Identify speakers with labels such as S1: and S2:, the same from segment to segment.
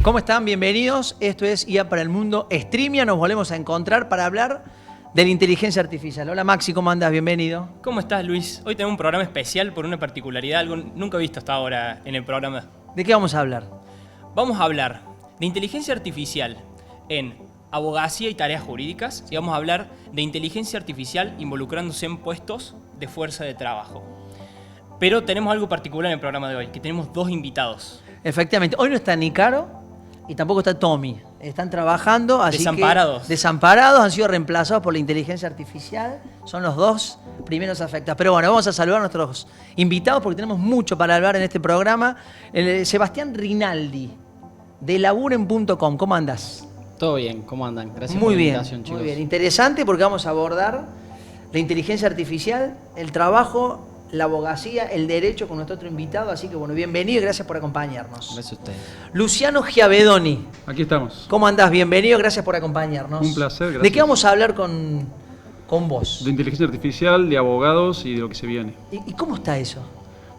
S1: ¿Cómo están? Bienvenidos. Esto es IA para el Mundo Streamia. Nos volvemos a encontrar para hablar de la inteligencia artificial. Hola Maxi, ¿cómo andás? Bienvenido.
S2: ¿Cómo estás, Luis? Hoy tenemos un programa especial por una particularidad, algo nunca visto hasta ahora en el programa.
S1: ¿De qué vamos a hablar?
S2: Vamos a hablar de inteligencia artificial en abogacía y tareas jurídicas, y vamos a hablar de inteligencia artificial involucrándose en puestos de fuerza de trabajo. Pero tenemos algo particular en el programa de hoy, que tenemos dos invitados.
S1: Efectivamente, hoy no está ni Caro y tampoco está Tommy. Están trabajando, así
S2: Desamparados.
S1: que desamparados, han sido reemplazados por la inteligencia artificial. Son los dos primeros afectados. Pero bueno, vamos a saludar a nuestros invitados porque tenemos mucho para hablar en este programa. Sebastián Rinaldi, de laburen.com. ¿Cómo andás?
S3: Todo bien, ¿cómo andan? Gracias
S1: Muy
S3: por la
S1: bien,
S3: invitación, chicos.
S1: muy bien. Interesante porque vamos a abordar la inteligencia artificial, el trabajo, la abogacía, el derecho con nuestro otro invitado. Así que bueno, bienvenido y gracias por acompañarnos.
S3: Gracias a ustedes.
S1: Luciano Schiavedoni.
S4: Aquí estamos.
S1: ¿Cómo andás? Bienvenido, gracias por acompañarnos.
S4: Un placer, gracias.
S1: ¿De qué vamos a hablar con vos?
S4: De inteligencia artificial, de abogados y de lo que se viene.
S1: ¿Y cómo está eso?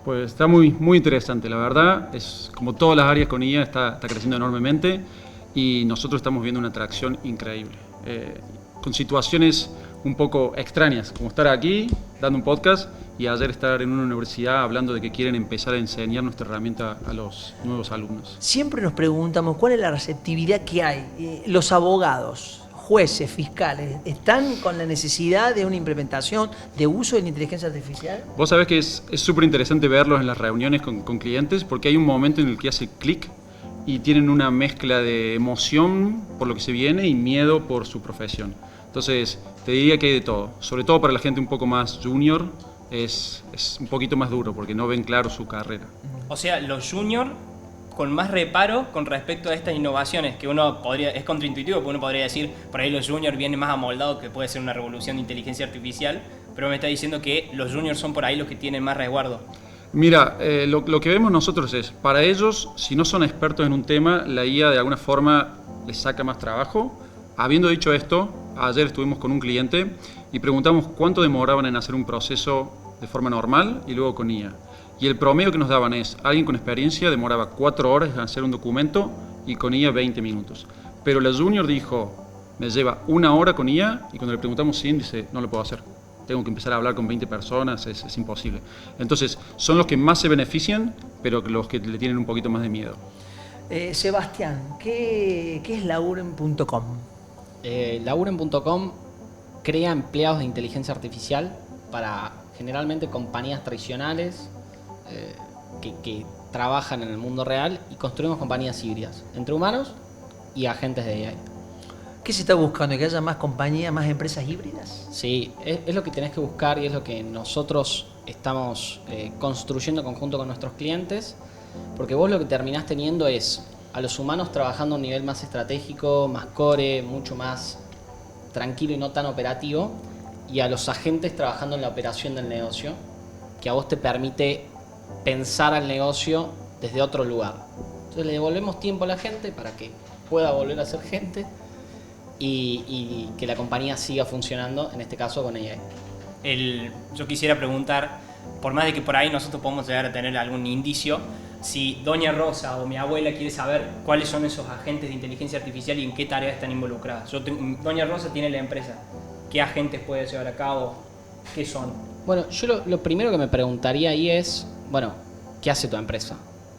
S4: Pues está muy interesante, la verdad. Es como todas las áreas con IA, está creciendo enormemente y nosotros estamos viendo una atracción increíble. Con situaciones un poco extrañas, como estar aquí dando un podcast y ayer estar en una universidad hablando de que quieren empezar a enseñar nuestra herramienta a los nuevos alumnos.
S1: Siempre nos preguntamos cuál es la receptividad que hay. Los abogados, jueces, fiscales, ¿están con la necesidad de una implementación, de uso de la inteligencia artificial?
S4: Vos sabés que es súper interesante verlos en las reuniones con clientes porque hay un momento en el que hace clic y tienen una mezcla de emoción por lo que se viene y miedo por su profesión. Entonces, te diría que hay de todo. Sobre todo para la gente un poco más junior, es un poquito más duro porque no ven claro su carrera.
S2: O sea, los juniors con más reparo con respecto a estas innovaciones, que uno podría, es contraintuitivo, porque uno podría decir, por ahí los juniors vienen más amoldados, que puede ser una revolución de inteligencia artificial, pero me está diciendo que los juniors son por ahí los que tienen más resguardo.
S4: Mira, lo que vemos nosotros es, para ellos, si no son expertos en un tema, la IA de alguna forma les saca más trabajo. Habiendo dicho esto, ayer estuvimos con un cliente y preguntamos cuánto demoraban en hacer un proceso de forma normal y luego con IA. Y el promedio que nos daban es, alguien con experiencia demoraba 4 horas en hacer un documento y con IA 20 minutos. Pero la junior dijo, me lleva 1 hora con IA y cuando le preguntamos si dice, no lo puedo hacer. Tengo que empezar a hablar con 20 personas, es imposible. Entonces, son los que más se benefician, pero los que le tienen un poquito más de miedo.
S1: Sebastián, ¿qué es laburen.com?
S3: Laburen.com crea empleados de inteligencia artificial para generalmente compañías tradicionales que trabajan en el mundo real y construimos compañías híbridas entre humanos y agentes de AI.
S1: ¿Qué se está buscando? ¿Que haya más compañías, más empresas híbridas?
S3: Sí, es lo que tenés que buscar y es lo que nosotros estamos construyendo en conjunto con nuestros clientes, porque vos lo que terminás teniendo es a los humanos trabajando a un nivel más estratégico, más core, mucho más tranquilo y no tan operativo, y a los agentes trabajando en la operación del negocio, que a vos te permite pensar al negocio desde otro lugar. Entonces le devolvemos tiempo a la gente para que pueda volver a ser gente y que la compañía siga funcionando, en este caso con AI.
S2: Yo quisiera preguntar, por más de que por ahí nosotros podemos llegar a tener algún indicio, si Doña Rosa o mi abuela quiere saber cuáles son esos agentes de inteligencia artificial y en qué tareas están involucradas. Doña Rosa tiene la empresa. ¿Qué agentes puede llevar a cabo? ¿Qué son?
S3: Bueno, yo lo primero que me preguntaría ahí es, bueno, ¿qué hace tu empresa?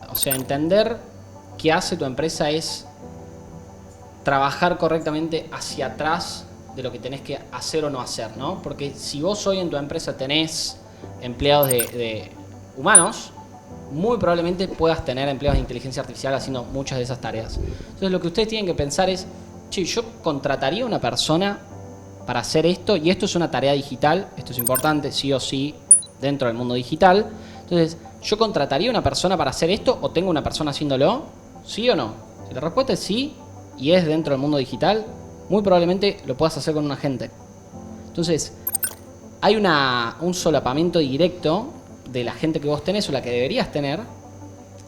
S3: O sea, entender qué hace tu empresa es trabajar correctamente hacia atrás de lo que tenés que hacer o no hacer, ¿no? Porque si vos hoy en tu empresa tenés empleados de humanos, muy probablemente puedas tener empleados de inteligencia artificial haciendo muchas de esas tareas. Entonces lo que ustedes tienen que pensar es, che, yo contrataría a una persona para hacer esto, y esto es una tarea digital, esto es importante, sí o sí, dentro del mundo digital. Entonces, ¿yo contrataría a una persona para hacer esto o tengo una persona haciéndolo? ¿Sí o no? Si la respuesta es sí, y es dentro del mundo digital, muy probablemente lo puedas hacer con un agente. Entonces, hay un solapamiento directo de la gente que vos tenés o la que deberías tener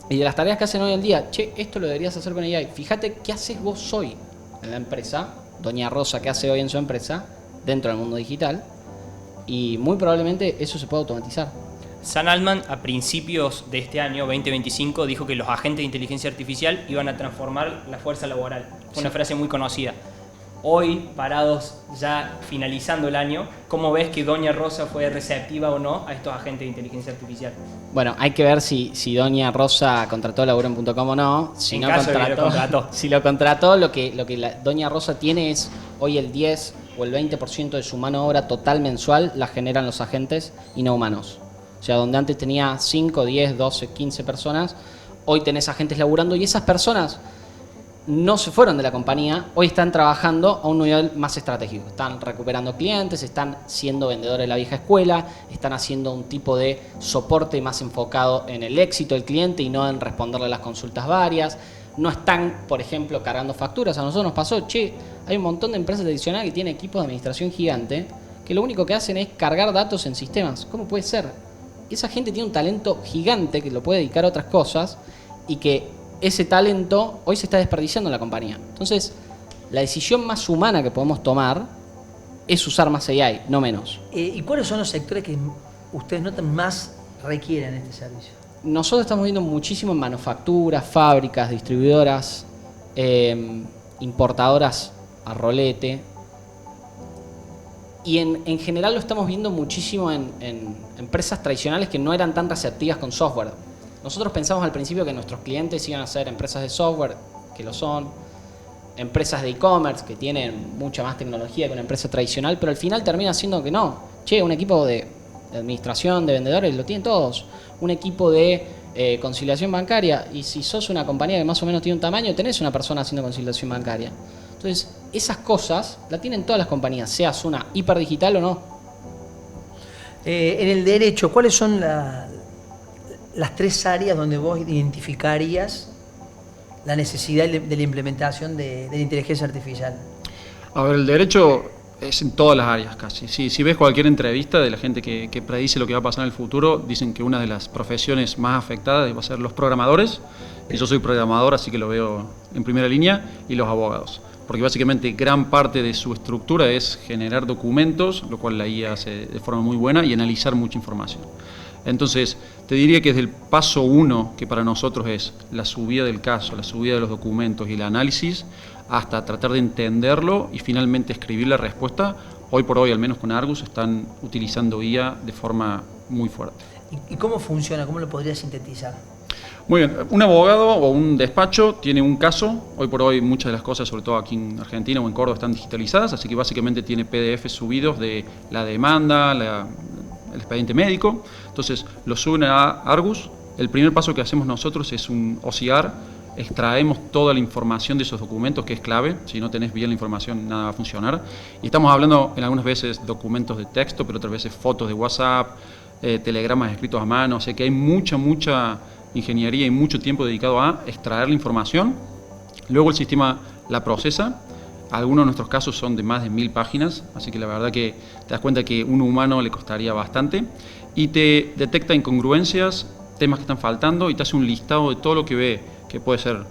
S3: y de las tareas que hacen hoy en día. Che, esto lo deberías hacer con AI. Fíjate qué haces vos hoy en la empresa, Doña Rosa, qué hace hoy en su empresa, dentro del mundo digital, y muy probablemente eso se puede automatizar.
S2: Sam Altman a principios de este año, 2025, dijo que los agentes de inteligencia artificial iban a transformar la fuerza laboral. Fue una frase muy conocida. Hoy, parados ya finalizando el año, ¿cómo ves que Doña Rosa fue receptiva o no a estos agentes de inteligencia artificial?
S3: Bueno, hay que ver si Doña Rosa contrató Laburo.com o no. Si
S2: En
S3: no
S2: caso de que lo contrató.
S3: Si lo contrató, lo que Doña Rosa tiene es hoy el 10 o el 20% de su mano de obra total mensual la generan los agentes y no humanos. O sea, donde antes tenía 5, 10, 12, 15 personas, hoy tenés agentes laburando y esas personas no se fueron de la compañía, hoy están trabajando a un nivel más estratégico. Están recuperando clientes, están siendo vendedores de la vieja escuela, están haciendo un tipo de soporte más enfocado en el éxito del cliente y no en responderle a las consultas varias. No están, por ejemplo, cargando facturas. A nosotros nos pasó, hay un montón de empresas tradicionales que tienen equipos de administración gigante que lo único que hacen es cargar datos en sistemas. ¿Cómo puede ser? Esa gente tiene un talento gigante que lo puede dedicar a otras cosas y que ese talento hoy se está desperdiciando en la compañía. Entonces, la decisión más humana que podemos tomar es usar más AI, no menos.
S1: ¿Y cuáles son los sectores que ustedes notan más requieren este servicio?
S3: Nosotros estamos viendo muchísimo en manufacturas, fábricas, distribuidoras, importadoras a rolete. Y en general lo estamos viendo muchísimo en empresas tradicionales que no eran tan receptivas con software. Nosotros pensamos al principio que nuestros clientes iban a ser empresas de software, que lo son, empresas de e-commerce, que tienen mucha más tecnología que una empresa tradicional, pero al final termina siendo que no. Un equipo de administración, de vendedores, lo tienen todos. Un equipo de conciliación bancaria, y si sos una compañía que más o menos tiene un tamaño, tenés una persona haciendo conciliación bancaria. Entonces, esas cosas la tienen todas las compañías, seas una hiperdigital o no.
S1: En el derecho, ¿cuáles son las tres áreas donde vos identificarías la necesidad de la implementación de la inteligencia artificial?
S4: A ver, el derecho es en todas las áreas casi. Si ves cualquier entrevista de la gente que predice lo que va a pasar en el futuro, dicen que una de las profesiones más afectadas va a ser los programadores, y yo soy programador, así que lo veo en primera línea, y los abogados. Porque básicamente gran parte de su estructura es generar documentos, lo cual la IA hace de forma muy buena, y analizar mucha información. Entonces, te diría que desde el paso 1, que para nosotros es la subida del caso, la subida de los documentos y el análisis, hasta tratar de entenderlo y finalmente escribir la respuesta, hoy por hoy, al menos con Argus, están utilizando IA de forma muy fuerte.
S1: ¿Y cómo funciona? ¿Cómo lo podrías sintetizar?
S4: Muy bien, un abogado o un despacho tiene un caso. Hoy por hoy muchas de las cosas, sobre todo aquí en Argentina o en Córdoba, están digitalizadas, así que básicamente tiene PDF subidos de la demanda, el expediente médico. Entonces lo suben a Argus. El primer paso que hacemos nosotros es un OCR. Extraemos toda la información de esos documentos, que es clave. Si no tenés bien la información, nada va a funcionar. Y estamos hablando en algunas veces documentos de texto, pero otras veces fotos de WhatsApp, telegramas escritos a mano. O sea que hay mucha ingeniería y mucho tiempo dedicado a extraer la información. Luego el sistema la procesa. Algunos de nuestros casos son de más de 1000 páginas, así que la verdad que te das cuenta que un humano le costaría bastante. Y te detecta incongruencias, temas que están faltando, y te hace un listado de todo lo que ve, que puede ser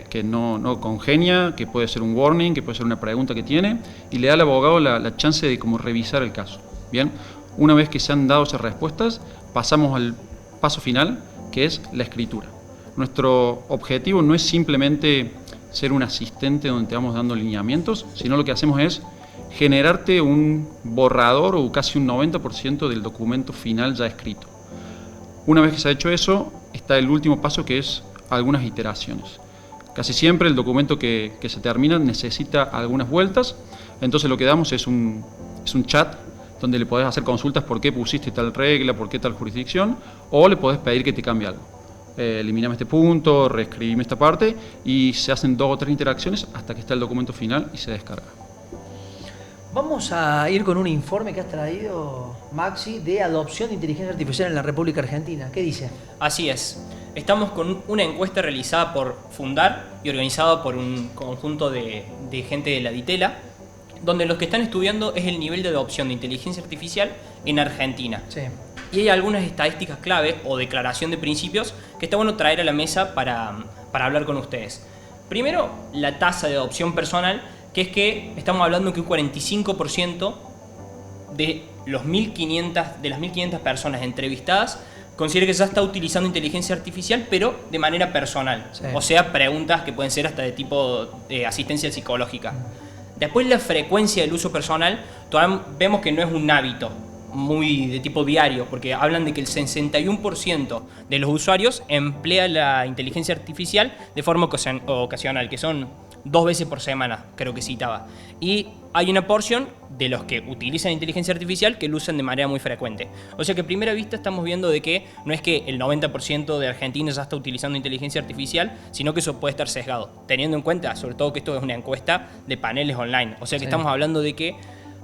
S4: que no congenia, que puede ser un warning, que puede ser una pregunta que tiene, y le da al abogado la chance de como revisar el caso. Bien, una vez que se han dado esas respuestas, pasamos al paso final, que es la escritura. Nuestro objetivo no es simplemente ser un asistente donde te vamos dando lineamientos, sino lo que hacemos es generarte un borrador o casi un 90% del documento final ya escrito. Una vez que se ha hecho eso, está el último paso, que es algunas iteraciones. Casi siempre el documento que se termina necesita algunas vueltas, entonces lo que damos es un chat donde le podés hacer consultas por qué pusiste tal regla, por qué tal jurisdicción, o le podés pedir que te cambie algo. Eliminame este punto, reescribime esta parte, y se hacen 2 o 3 interacciones hasta que está el documento final y se descarga.
S1: Vamos a ir con un informe que has traído, Maxi, de adopción de inteligencia artificial en la República Argentina. ¿Qué dice?
S2: Así es. Estamos con una encuesta realizada por Fundar y organizada por un conjunto de gente de la Ditela, donde los que están estudiando es el nivel de adopción de inteligencia artificial en Argentina.
S1: Sí.
S2: Y hay algunas estadísticas clave o declaración de principios que está bueno traer a la mesa para hablar con ustedes. Primero, la tasa de adopción personal, que es que estamos hablando que un 45% de de las 1.500 personas entrevistadas, considera que ya está utilizando inteligencia artificial, pero de manera personal.
S1: Sí.
S2: O sea, preguntas que pueden ser hasta de tipo de asistencia psicológica. Después, la frecuencia del uso personal, todavía vemos que no es un hábito muy de tipo diario, porque hablan de que el 61% de los usuarios emplea la inteligencia artificial de forma ocasional, que son 2 veces por semana, creo que citaba. Y hay una porción de los que utilizan inteligencia artificial que lo usan de manera muy frecuente. O sea que a primera vista estamos viendo de que no es que el 90% de argentinos ya está utilizando inteligencia artificial, sino que eso puede estar sesgado, teniendo en cuenta sobre todo que esto es una encuesta de paneles online. O sea que estamos hablando de que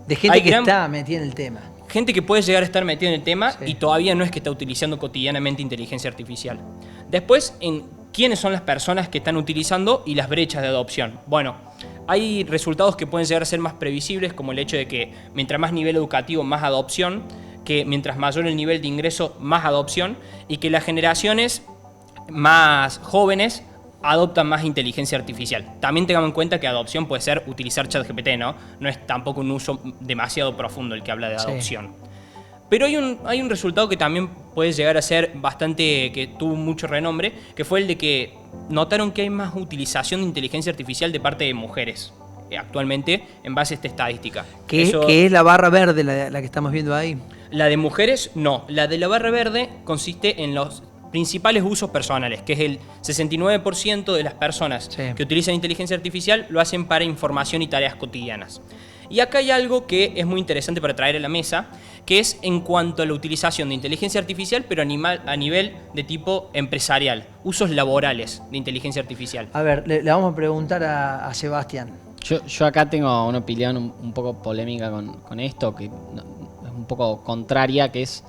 S1: De gente
S2: hay
S1: que está metida en el tema.
S2: gente que puede llegar a estar metida en el tema
S1: Sí.
S2: y todavía no es que está utilizando cotidianamente inteligencia artificial. Después, en quiénes son las personas que están utilizando y las brechas de adopción. Bueno, hay resultados que pueden llegar a ser más previsibles, como el hecho de que mientras más nivel educativo, más adopción, que mientras mayor el nivel de ingreso, más adopción, y que las generaciones más jóvenes adoptan más inteligencia artificial. También tengamos en cuenta que adopción puede ser utilizar ChatGPT, ¿no? No es tampoco un uso demasiado profundo el que habla de
S1: Sí.
S2: adopción. Pero hay un resultado que también puede llegar a ser bastante, que tuvo mucho renombre, que fue el de que notaron que hay más utilización de inteligencia artificial de parte de mujeres actualmente en base a esta estadística.
S1: Que
S2: Eso-
S1: es la barra verde la que estamos viendo ahí.
S2: La de mujeres, no. La de la barra verde consiste en los principales usos personales, que es el 69% de las personas
S1: Sí.
S2: que utilizan inteligencia artificial lo hacen para información y tareas cotidianas. Y acá hay algo que es muy interesante para traer a la mesa, que es en cuanto a la utilización de inteligencia artificial, pero a nivel de tipo empresarial, usos laborales de inteligencia artificial.
S1: A ver, le vamos a preguntar a Sebastián.
S3: Yo acá tengo una opinión un poco polémica con esto, que es un poco contraria, que es,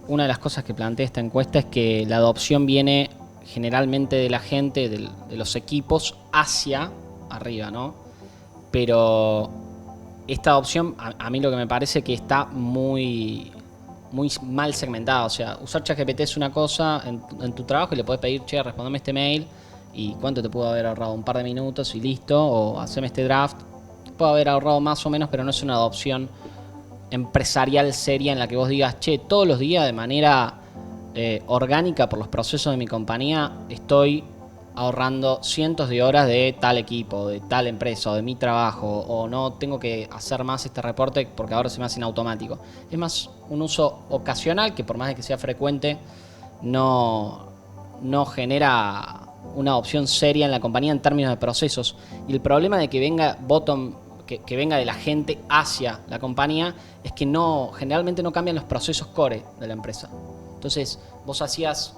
S3: una de las cosas que plantea esta encuesta es que la adopción viene generalmente de la gente, de los equipos, hacia arriba, ¿no? Pero esta adopción, a mí lo que me parece que está muy mal segmentada. O sea, usar ChatGPT es una cosa en tu trabajo y le podés pedir, respondeme este mail y cuánto te pudo haber ahorrado, un par de minutos y listo, o haceme este draft. Te puede haber ahorrado más o menos, pero no es una adopción empresarial seria en la que vos digas, todos los días de manera orgánica por los procesos de mi compañía estoy ahorrando cientos de horas de tal equipo, de tal empresa, o de mi trabajo, o no tengo que hacer más este reporte porque ahora se me hace en automático. Es más un uso ocasional que por más de que sea frecuente no genera una opción seria en la compañía en términos de procesos. Y el problema de que venga que venga de la gente hacia la compañía es que generalmente no cambian los procesos core de la empresa. Entonces vos hacías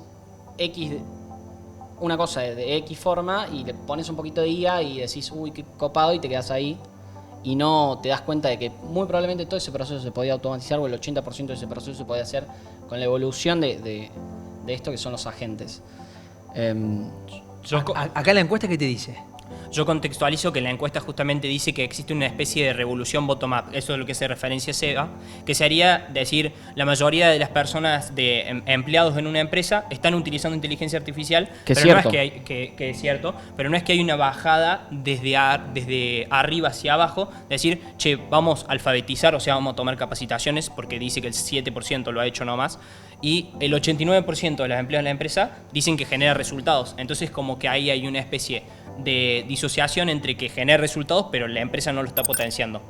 S3: una cosa de X forma y le pones un poquito de IA y decís, uy, qué copado, y te quedas ahí y no te das cuenta de que muy probablemente todo ese proceso se podía automatizar, o el 80% de ese proceso se podía hacer con la evolución de esto que son los agentes.
S1: Acá la encuesta, ¿qué te dice?
S2: Yo contextualizo que la encuesta justamente dice que existe una especie de revolución bottom-up. Eso es lo que hace referencia a SEBA, que sería decir, la mayoría de las personas empleados en una empresa están utilizando inteligencia artificial,
S3: Que
S2: pero no
S3: cierto.
S2: es que es cierto, pero no es que hay una bajada desde arriba hacia abajo, decir, vamos a alfabetizar, o sea, vamos a tomar capacitaciones, porque dice que el 7% lo ha hecho nomás, y el 89% de los empleados de la empresa dicen que genera resultados. Entonces, como que ahí hay una especie de disociación entre que genera resultados, pero la empresa no lo está potenciando.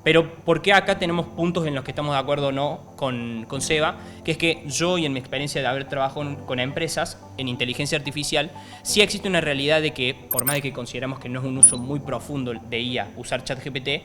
S2: Pero ¿por qué acá tenemos puntos en los que estamos de acuerdo o no con Seba? Que es que yo, y en mi experiencia de haber trabajado con empresas en inteligencia artificial, sí existe una realidad de que, por más de que consideramos que no es un uso muy profundo de IA, usar ChatGPT,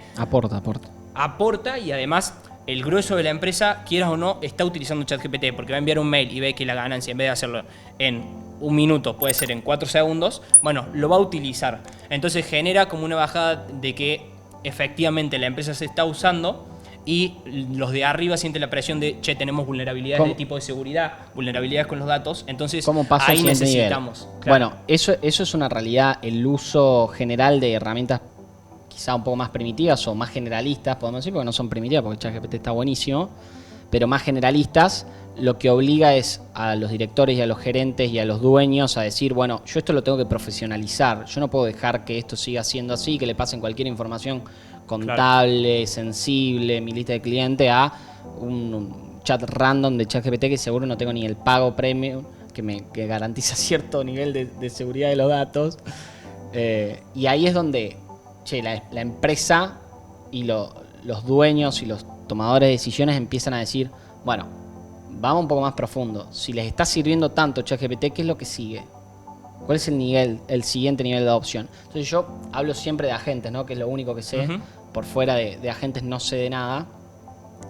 S2: aporta, y además el grueso de la empresa, quieras o no, está utilizando ChatGPT, porque va a enviar un mail y ve que la ganancia, en vez de hacerlo en 1 minuto, puede ser en 4 segundos, bueno, lo va a utilizar. Entonces genera como una bajada de que efectivamente la empresa se está usando y los de arriba sienten la presión de, tenemos vulnerabilidades de tipo de seguridad, vulnerabilidades con los datos, entonces
S3: ¿Cómo pasa
S2: ahí
S3: al siguiente
S2: necesitamos.
S3: nivel?
S2: Claro.
S3: Bueno, eso es una realidad, el uso general de herramientas quizá un poco más primitivas o más generalistas, podemos decir, porque no son primitivas, porque ChatGPT está buenísimo, pero más generalistas, lo que obliga es a los directores y a los gerentes y a los dueños a decir, bueno, yo esto lo tengo que profesionalizar, yo no puedo dejar que esto siga siendo así, que le pasen cualquier información contable, sensible, mi lista de cliente, a un chat random de ChatGPT que seguro no tengo ni el pago premium que garantiza cierto nivel de seguridad de los datos. Y ahí es donde la empresa y los dueños y los tomadores de decisiones empiezan a decir, bueno, vamos un poco más profundo. Si les está sirviendo tanto ChatGPT, ¿qué es lo que sigue? ¿Cuál es el siguiente nivel de adopción? Entonces yo hablo siempre de agentes, ¿no? Que es lo único que sé. Por fuera de agentes no sé de nada.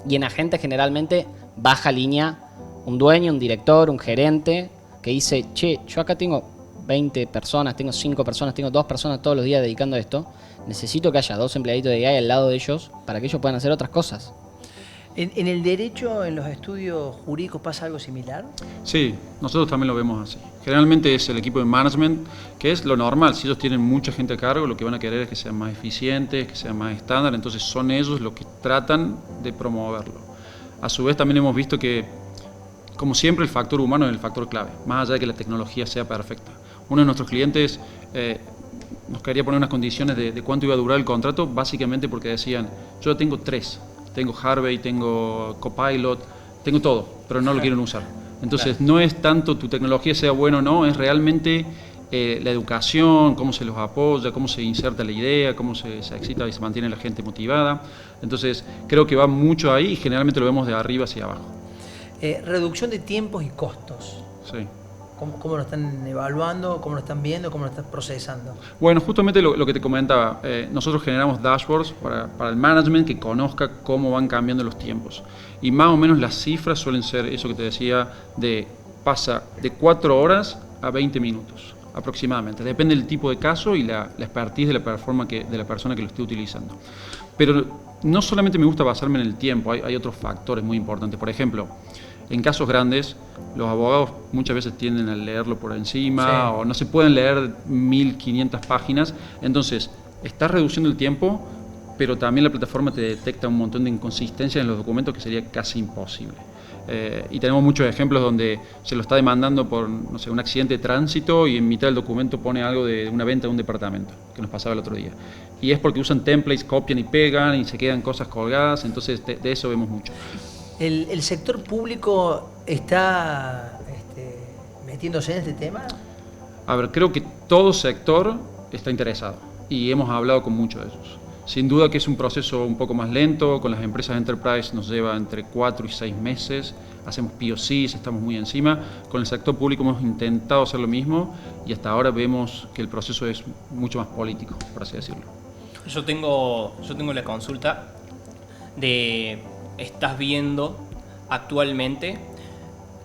S3: Y en agentes generalmente baja línea un dueño, un director, un gerente que dice, yo acá tengo 20 personas, tengo 5 personas, tengo 2 personas todos los días dedicando a esto. Necesito que haya 2 empleaditos de AI al lado de ellos para que ellos puedan hacer otras cosas.
S1: ¿En el derecho, en los estudios jurídicos, pasa algo similar?
S4: Sí, nosotros también lo vemos así. Generalmente es el equipo de management, que es lo normal. Si ellos tienen mucha gente a cargo, lo que van a querer es que sean más eficientes, que sean más estándar. Entonces son ellos los que tratan de promoverlo. A su vez también hemos visto que, como siempre, el factor humano es el factor clave, más allá de que la tecnología sea perfecta. Uno de nuestros clientes nos quería poner unas condiciones de cuánto iba a durar el contrato, básicamente porque decían, yo tengo 3. Tengo Harvey, tengo Copilot, tengo todo, pero no lo quieren usar. Entonces no es tanto tu tecnología sea buena o no, es realmente la educación, cómo se los apoya, cómo se inserta la idea, cómo se excita y se mantiene la gente motivada. Entonces creo que va mucho ahí y generalmente lo vemos de arriba hacia abajo.
S1: Reducción de tiempos y costos.
S4: Sí.
S1: ¿Cómo lo están evaluando? ¿Cómo lo están viendo? ¿Cómo lo están procesando?
S4: Bueno, justamente lo que te comentaba, nosotros generamos dashboards para el management que conozca cómo van cambiando los tiempos. Y más o menos las cifras suelen ser eso que te decía, pasa de 4 horas a 20 minutos aproximadamente. Depende del tipo de caso y la expertise de la persona que lo esté utilizando. Pero no solamente me gusta basarme en el tiempo, hay otros factores muy importantes. Por ejemplo, en casos grandes, los abogados muchas veces tienden a leerlo por encima o no se pueden leer 1500 páginas. Entonces, estás reduciendo el tiempo, pero también la plataforma te detecta un montón de inconsistencias en los documentos que sería casi imposible. Y tenemos muchos ejemplos donde se lo está demandando por, no sé, un accidente de tránsito y en mitad del documento pone algo de una venta de un departamento, que nos pasaba el otro día. Y es porque usan templates, copian y pegan y se quedan cosas colgadas, entonces de eso vemos mucho.
S1: ¿El sector público está metiéndose en este tema?
S4: A ver, creo que todo sector está interesado y hemos hablado con muchos de ellos. Sin duda que es un proceso un poco más lento, con las empresas Enterprise nos lleva entre 4 y 6 meses, hacemos POCs, estamos muy encima. Con el sector público hemos intentado hacer lo mismo y hasta ahora vemos que el proceso es mucho más político, por así decirlo.
S2: Yo tengo la consulta de, ¿estás viendo actualmente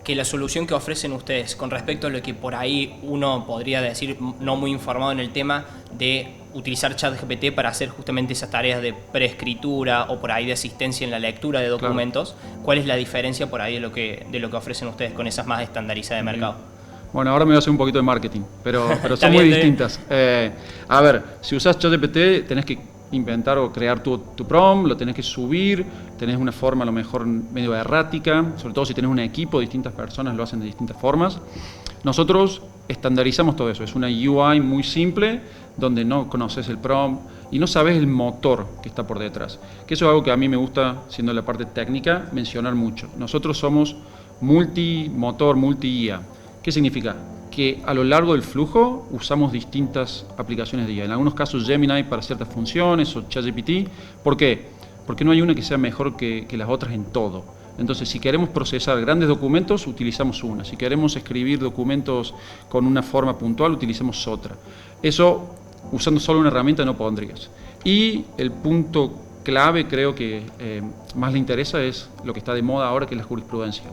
S2: que la solución que ofrecen ustedes con respecto a lo que por ahí uno podría decir no muy informado en el tema de utilizar ChatGPT para hacer justamente esas tareas de preescritura o por ahí de asistencia en la lectura de documentos? Claro. ¿Cuál es la diferencia por ahí de lo que ofrecen ustedes con esas más estandarizadas de mercado?
S4: Bueno, ahora me voy a hacer un poquito de marketing, pero son muy distintas. A ver, si usas ChatGPT tenés que inventar o crear tu prompt, lo tenés que subir, tenés una forma a lo mejor medio errática, sobre todo si tenés un equipo, distintas personas lo hacen de distintas formas. Nosotros estandarizamos todo eso, es una UI muy simple donde no conoces el prompt y no sabes el motor que está por detrás, que eso es algo que a mí me gusta, siendo la parte técnica, mencionar mucho. Nosotros somos multimotor, multi-IA. ¿Qué significa? Que a lo largo del flujo usamos distintas aplicaciones de IA. En algunos casos Gemini para ciertas funciones o ChatGPT. ¿Por qué? Porque no hay una que sea mejor que las otras en todo. Entonces, si queremos procesar grandes documentos, utilizamos una. Si queremos escribir documentos con una forma puntual, utilizamos otra. Eso, usando solo una herramienta, no pondrías. Y el punto clave, creo que más le interesa, es lo que está de moda ahora, que es la jurisprudencia.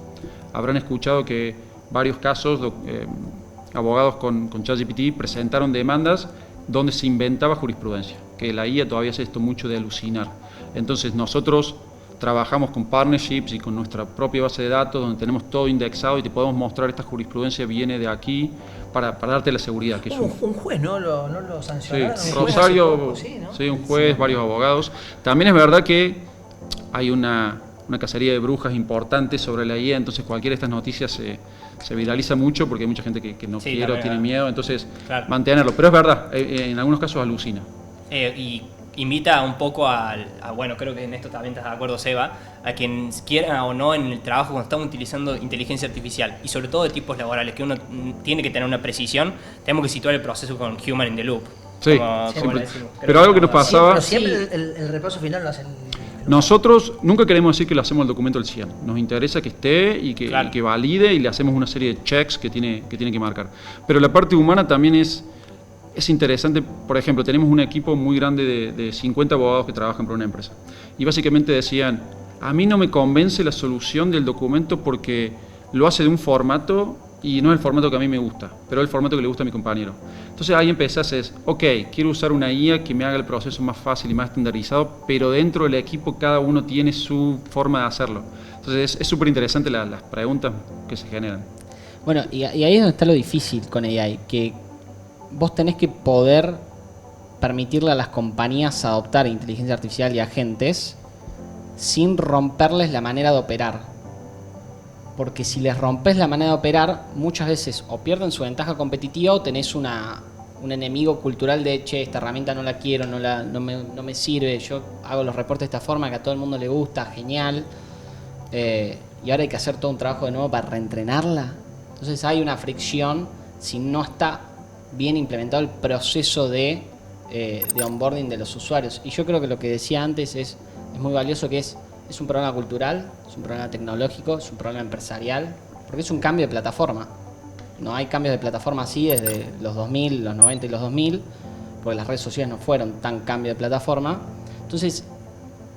S4: Habrán escuchado que varios casos, abogados con ChatGPT presentaron demandas donde se inventaba jurisprudencia, que la IA todavía hace esto mucho de alucinar. Entonces nosotros trabajamos con partnerships y con nuestra propia base de datos donde tenemos todo indexado y te podemos mostrar esta jurisprudencia viene de aquí para darte la seguridad. Que es
S1: un juez, ¿no? ¿No lo sancionaron?
S4: Sí, Rosario, sí, un juez, varios abogados. También es verdad que hay una cacería de brujas importante sobre la IA, entonces cualquiera de estas noticias se viraliza mucho porque hay mucha gente que no quiere o tiene miedo, entonces mantenerlo. Pero es verdad, en algunos casos alucina.
S2: Y invita un poco bueno, creo que en esto también estás de acuerdo, Seba, a quien quiera o no en el trabajo cuando estamos utilizando inteligencia artificial y sobre todo de tipos laborales, que uno tiene que tener una precisión, tenemos que situar el proceso con human in the loop.
S4: Sí,
S2: como le decimos.
S4: Pero algo que nos pasaba...
S1: Siempre el repaso final lo hacen.
S4: Nosotros nunca queremos decir que le hacemos el documento al 100. Nos interesa que esté y que valide y le hacemos una serie de checks que tiene que marcar. Pero la parte humana también es interesante. Por ejemplo, tenemos un equipo muy grande de 50 abogados que trabajan para una empresa. Y básicamente decían, a mí no me convence la solución del documento porque lo hace de un formato y no es el formato que a mí me gusta, pero es el formato que le gusta a mi compañero. Entonces ahí empezás, ok, quiero usar una IA que me haga el proceso más fácil y más estandarizado, pero dentro del equipo cada uno tiene su forma de hacerlo. Entonces es súper interesante las preguntas que se generan.
S3: Bueno, y ahí es donde está lo difícil con AI, que vos tenés que poder permitirle a las compañías adoptar inteligencia artificial y agentes sin romperles la manera de operar. Porque si les rompes la manera de operar, muchas veces o pierden su ventaja competitiva o tenés un enemigo cultural de, che, esta herramienta no la quiero, no me sirve, yo hago los reportes de esta forma que a todo el mundo le gusta, genial. Y ahora hay que hacer todo un trabajo de nuevo para reentrenarla. Entonces hay una fricción si no está bien implementado el proceso de onboarding de los usuarios. Y yo creo que lo que decía antes es muy valioso, que es un problema cultural, es un problema tecnológico, es un problema empresarial, porque es un cambio de plataforma. No hay cambios de plataforma así desde los 2000, los 90 y los 2000, porque las redes sociales no fueron tan cambio de plataforma. Entonces,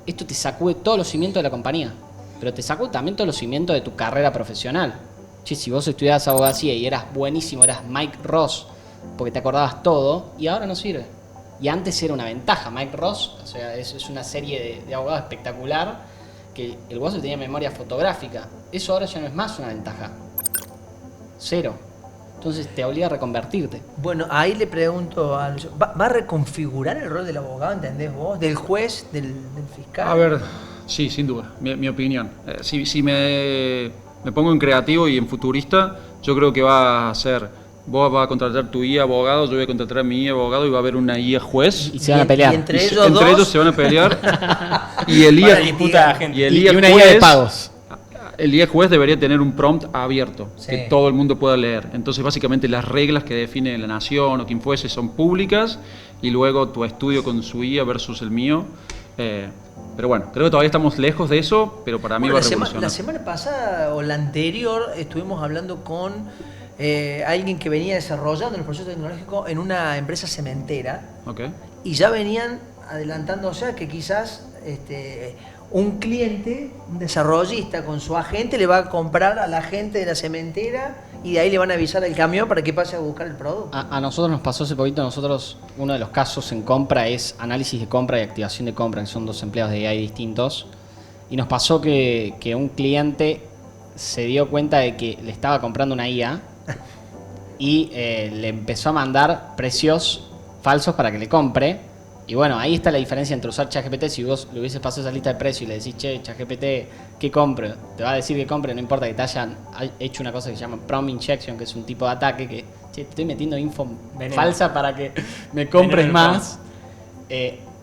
S3: esto te sacude todos los cimientos de la compañía, pero te sacude también todos los cimientos de tu carrera profesional. Che, si vos estudiabas abogacía y eras buenísimo, eras Mike Ross, porque te acordabas todo, y ahora no sirve. Y antes era una ventaja. Mike Ross, o sea, es una serie de abogados espectacular, que el guaso tenía memoria fotográfica. Eso ahora ya no es más una ventaja. Cero. Entonces te obliga a reconvertirte.
S1: Bueno, ahí le pregunto, ¿va a reconfigurar el rol del abogado, entendés vos? ¿Del juez, del fiscal?
S4: A ver, sí, sin duda, mi opinión. Si me pongo en creativo y en futurista, yo creo que va a ser... Vos vas a contratar tu IA abogado, yo voy a contratar a mi IA abogado y va a haber una IA juez.
S3: Y se van a pelear.
S1: Y entre ellos
S4: se van a pelear. Y el IA,
S3: y una IA de pagos.
S4: El IA juez debería tener un prompt abierto,
S1: sí,
S4: que todo el mundo pueda leer. Entonces, básicamente, las reglas que define la nación o quien fuese son públicas y luego tu estudio con su IA versus el mío. Pero bueno, creo que todavía estamos lejos de eso, pero para mí va a revolucionar.
S1: La semana pasada o la anterior estuvimos hablando con alguien que venía desarrollando el proceso tecnológico en una empresa cementera.
S4: Okay.
S1: Y ya venían adelantándose a que quizás un cliente, un desarrollista con su agente le va a comprar a la gente de la cementera y de ahí le van a avisar al camión para que pase a buscar el producto.
S3: A nosotros nos pasó hace poquito, uno de los casos en compra es análisis de compra y activación de compra, que son dos empleados de AI distintos. Y nos pasó que un cliente se dio cuenta de que le estaba comprando una IA y le empezó a mandar precios falsos para que le compre. Y bueno, ahí está la diferencia entre usar ChatGPT. Si vos le hubieses pasado esa lista de precios y le decís, che, ChatGPT, ¿qué compre? Te va a decir que compre, no importa que te hayan hecho una cosa que se llama prompt injection, que es un tipo de ataque que, che, te estoy metiendo info falsa para que me compres más.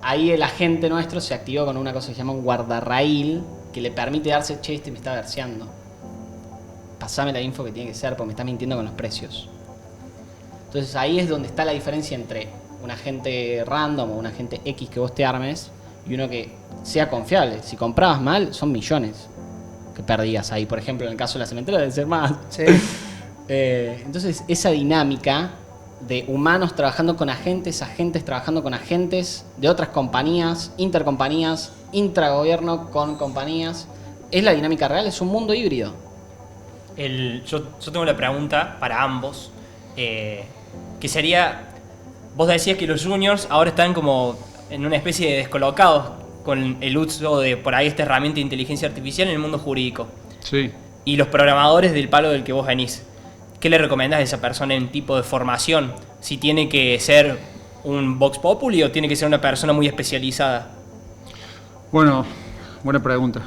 S3: Ahí el agente nuestro se activó con una cosa que se llama un guardarraíl, que le permite darse, che, me está verseando. Pasame la info que tiene que ser porque me está mintiendo con los precios. Entonces ahí es donde está la diferencia entre un agente random o un agente X que vos te armes y uno que sea confiable. Si comprabas mal, son millones que perdías ahí. Por ejemplo, en el caso de la cementera debe ser más.
S1: Sí.
S3: Entonces esa dinámica de humanos trabajando con agentes, agentes trabajando con agentes de otras compañías, intercompañías, intragobierno con compañías, es la dinámica real, es un mundo híbrido.
S2: Yo tengo una pregunta para ambos, que sería, vos decías que los juniors ahora están como en una especie de descolocados con el uso de por ahí esta herramienta de inteligencia artificial en el mundo jurídico.
S4: Sí.
S2: Y los programadores del palo del que vos venís, ¿qué le recomendás a esa persona en tipo de formación? Si tiene que ser un Vox Populi o tiene que ser una persona muy especializada.
S4: Bueno, buena pregunta.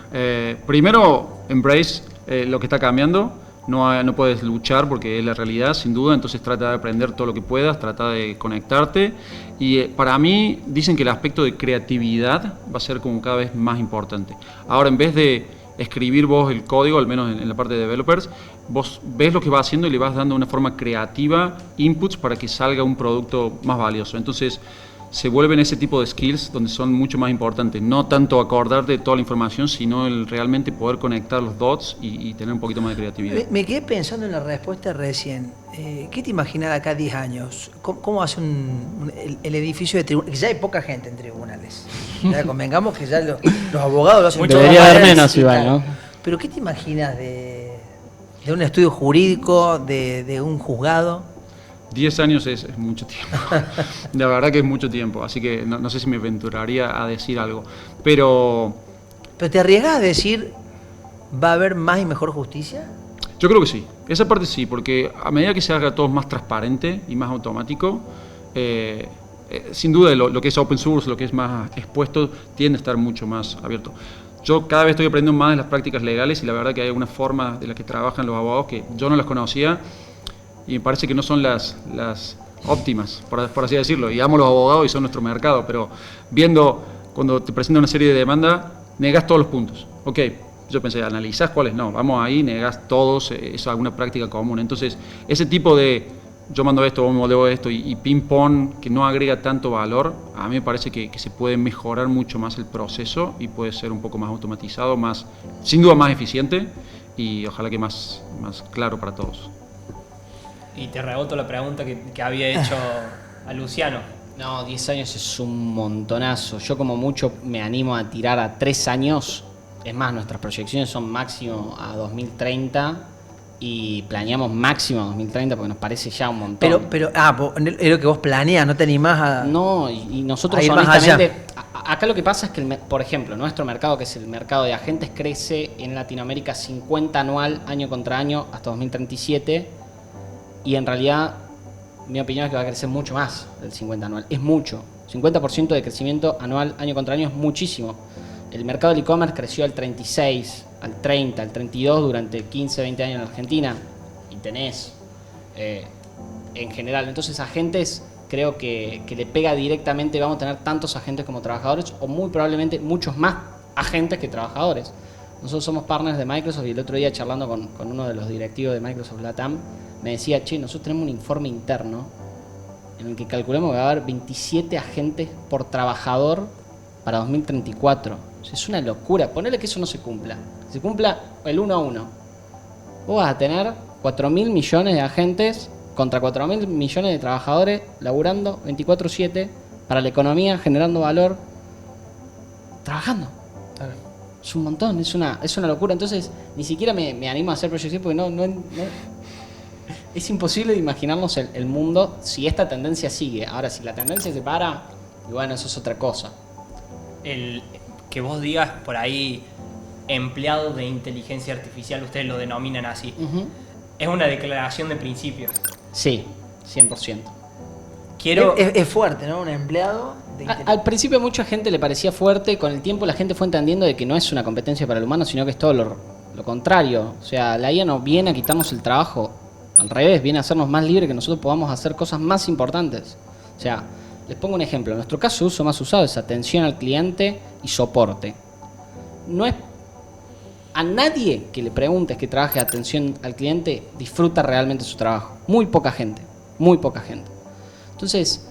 S4: Primero, embrace lo que está cambiando. no puedes luchar porque es la realidad, sin duda, entonces trata de aprender todo lo que puedas, trata de conectarte. Y para mí dicen que el aspecto de creatividad va a ser como cada vez más importante. Ahora, en vez de escribir vos el código, al menos en la parte de developers, vos ves lo que va haciendo y le vas dando de una forma creativa inputs para que salga un producto más valioso. Entonces, se vuelven ese tipo de skills donde son mucho más importantes. No tanto acordarte de toda la información, sino el realmente poder conectar los dots y tener un poquito más de creatividad.
S1: Me quedé pensando en la respuesta recién. ¿Qué te imaginas de acá a 10 años? ¿Cómo hace el edificio de tribunales? Ya hay poca gente en tribunales. Ya convengamos que ya los abogados lo hacen todo.
S3: Debería haber menos igual, ¿no?
S1: Pero ¿qué te imaginas de un estudio jurídico, de un juzgado?
S4: 10 años es mucho tiempo. La verdad que es mucho tiempo, así que no sé si me aventuraría a decir algo. Pero
S1: ¿Pero te arriesgas a decir va a haber más y mejor justicia?
S4: yo creo que sí, esa parte sí, porque a medida que se haga todo más transparente y más automático, sin duda lo que es open source, lo que es más expuesto, tiende a estar mucho más abierto. Yo cada vez estoy aprendiendo más de las prácticas legales y la verdad que hay algunas formas de las que trabajan los abogados que yo no las conocía y me parece que no son las óptimas, por así decirlo. Y amo a los abogados y son nuestro mercado, pero viendo cuando te presentan una serie de demandas, negás todos los puntos. Ok, yo pensé, analizás cuáles no, vamos ahí, negás todos, es alguna práctica común. Entonces, ese tipo de yo mando esto, vos me modelo esto y ping-pong que no agrega tanto valor, a mí me parece que se puede mejorar mucho más el proceso y puede ser un poco más automatizado, más, sin duda más eficiente y ojalá que más claro para todos.
S2: Y te reboto la pregunta que había hecho a Luciano.
S3: No, 10 años es un montonazo. Yo como mucho me animo a tirar a 3 años. Es más, nuestras proyecciones son máximo a 2030 y planeamos máximo a 2030 porque nos parece ya un montón.
S1: Pero es lo que vos planeas, no te animás a...
S3: No, y nosotros
S1: a ir más
S3: honestamente... Acá lo que pasa es que, por ejemplo, nuestro mercado, que es el mercado de agentes, crece en Latinoamérica 50 anual, año contra año, hasta 2037. Y en realidad, mi opinión es que va a crecer mucho más del 50 anual. Es mucho. 50% de crecimiento anual, año contra año, es muchísimo. El mercado del e-commerce creció al 36, al 30, al 32 durante 15, 20 años en Argentina. Y tenés, en general. Entonces, agentes, creo que le pega directamente. Vamos a tener tantos agentes como trabajadores, o muy probablemente muchos más agentes que trabajadores. Nosotros somos partners de Microsoft y el otro día charlando con uno de los directivos de Microsoft Latam, me decía, che, nosotros tenemos un informe interno en el que calculamos que va a haber 27 agentes por trabajador para 2034. O sea, es una locura. Ponele que eso no se cumpla. Se cumpla el 1 a 1. Vos vas a tener 4.000 millones de agentes contra 4.000 millones de trabajadores laburando 24/7 para la economía, generando valor, trabajando.
S1: Claro.
S3: Es un montón, es una locura. Entonces, ni siquiera me animo a hacer proyecciones porque no es imposible de imaginarnos el mundo si esta tendencia sigue. Ahora, si la tendencia se para, y bueno, eso es otra cosa.
S2: El que vos digas por ahí empleado de inteligencia artificial, ustedes lo denominan así, es una declaración de principios.
S3: Sí, 100%.
S1: Es fuerte, ¿no? Un empleado de
S3: Al principio a mucha gente le parecía fuerte, con el tiempo la gente fue entendiendo de que no es una competencia para el humano, sino que es todo lo contrario. O sea, la IA no viene a quitarnos el trabajo, al revés, viene a hacernos más libres, que nosotros podamos hacer cosas más importantes. O sea, les pongo un ejemplo. En nuestro caso, el uso más usado es atención al cliente y soporte. No es a nadie que le preguntes que trabaje atención al cliente disfruta realmente su trabajo. Muy poca gente, muy poca gente. Entonces,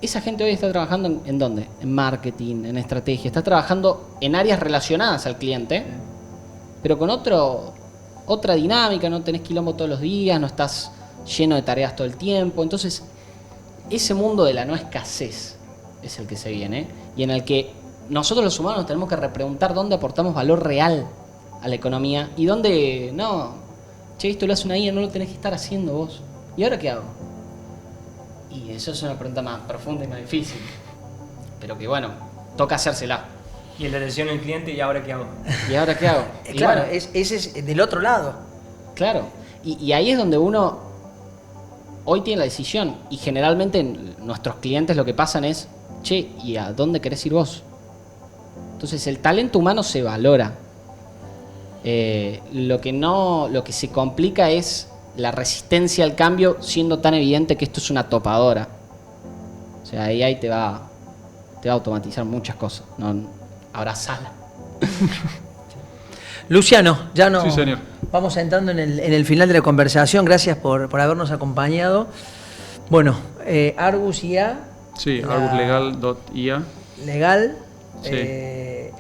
S3: esa gente hoy está trabajando ¿en dónde? En marketing, en estrategia. Está trabajando en áreas relacionadas al cliente, pero con otra dinámica. No tenés quilombo todos los días, no estás lleno de tareas todo el tiempo. Entonces, ese mundo de la no escasez es el que se viene y en el que nosotros los humanos tenemos que repreguntar dónde aportamos valor real a la economía y dónde no, che, esto lo hace una IA, no lo tenés que estar haciendo vos. ¿Y ahora qué hago? Y eso es una pregunta más profunda y más difícil, pero que bueno, toca hacérsela.
S2: Y el de atención al cliente, ¿y ahora qué hago?
S3: ¿Y ahora qué hago? Y
S1: claro,
S3: bueno,
S1: ese es del otro lado.
S3: claro, y ahí es donde uno hoy tiene la decisión y generalmente nuestros clientes lo que pasan es, che, ¿y a dónde querés ir vos? Entonces el talento humano se valora. Lo que se complica es la resistencia al cambio, siendo tan evidente que esto es una topadora. O sea, ahí te va a automatizar muchas cosas. No, abrazala.
S1: Luciano, ya no.
S4: Sí, señor.
S1: Vamos entrando en el final de la conversación. Gracias por habernos acompañado. Bueno, Argus IA.
S4: Sí, arguslegal.ia.
S1: Legal.
S4: Sí.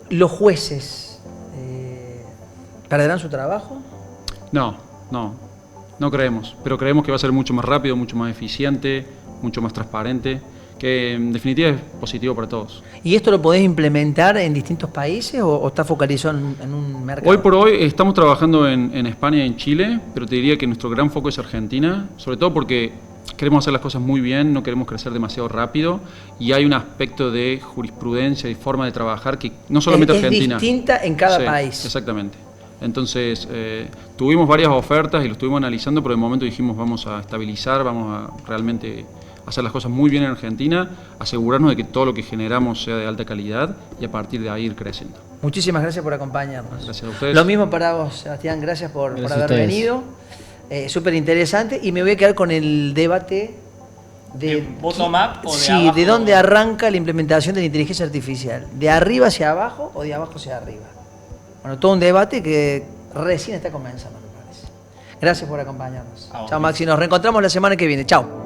S1: Los jueces perderán su trabajo.
S4: No creemos, pero creemos que va a ser mucho más rápido, mucho más eficiente, mucho más transparente, que en definitiva es positivo para todos.
S1: ¿Y esto lo podés implementar en distintos países o está focalizado en un mercado?
S4: Hoy por hoy estamos trabajando en España y en Chile, pero te diría que nuestro gran foco es Argentina, sobre todo porque queremos hacer las cosas muy bien, no queremos crecer demasiado rápido y hay un aspecto de jurisprudencia y forma de trabajar que no solamente Argentina.
S1: Es distinta en cada
S4: Sí,
S1: país.
S4: Exactamente. Entonces, tuvimos varias ofertas y lo estuvimos analizando, pero de momento dijimos vamos a estabilizar, vamos a realmente hacer las cosas muy bien en Argentina, asegurarnos de que todo lo que generamos sea de alta calidad y a partir de ahí ir creciendo.
S1: Muchísimas gracias por acompañarnos.
S4: Gracias a ustedes.
S1: Lo mismo para vos, Sebastián, gracias por
S3: Gracias a
S1: haber
S3: ustedes.
S1: venido. Súper interesante y me voy a quedar con el debate
S2: ¿De bottom-up o de
S1: sí,
S2: abajo?
S1: de dónde arranca la implementación de la inteligencia artificial, de arriba hacia abajo o de abajo hacia arriba. Bueno, todo un debate que recién está comenzando, me parece. Gracias por acompañarnos.
S2: A vos.
S1: Chao, Maxi, nos reencontramos la semana que viene. Chao.